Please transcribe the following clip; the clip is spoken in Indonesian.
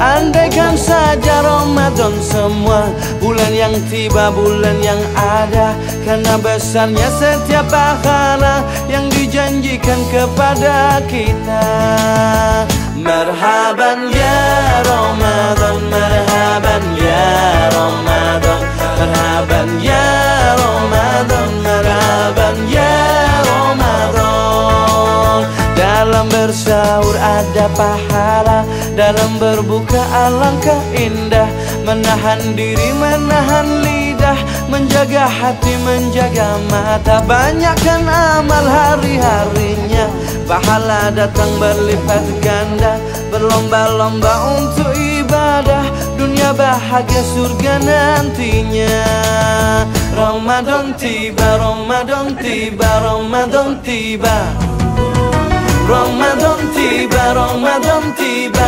Andaikan saja Ramadan semua bulan yang tiba, bulan yang ada, karena besarnya setiap pahala yang dijanjikan kepada kita. Marhaban ya Ramadan, marhaban ya Ramadan, marhaban ya Ramadan, marhaban ya Ramadan. Dalam bersahur ada pahala, dalam berbuka alangkah indah. Menahan diri, menahan lidah, menjaga hati, menjaga mata. Banyakkan amal hari-harinya, pahala datang berlipat ganda. Berlomba-lomba untuk ibadah, dunia bahagia surga nantinya. Ramadan tiba, Ramadan tiba, Ramadan tiba, Ramadan tiba, Ramadan tiba.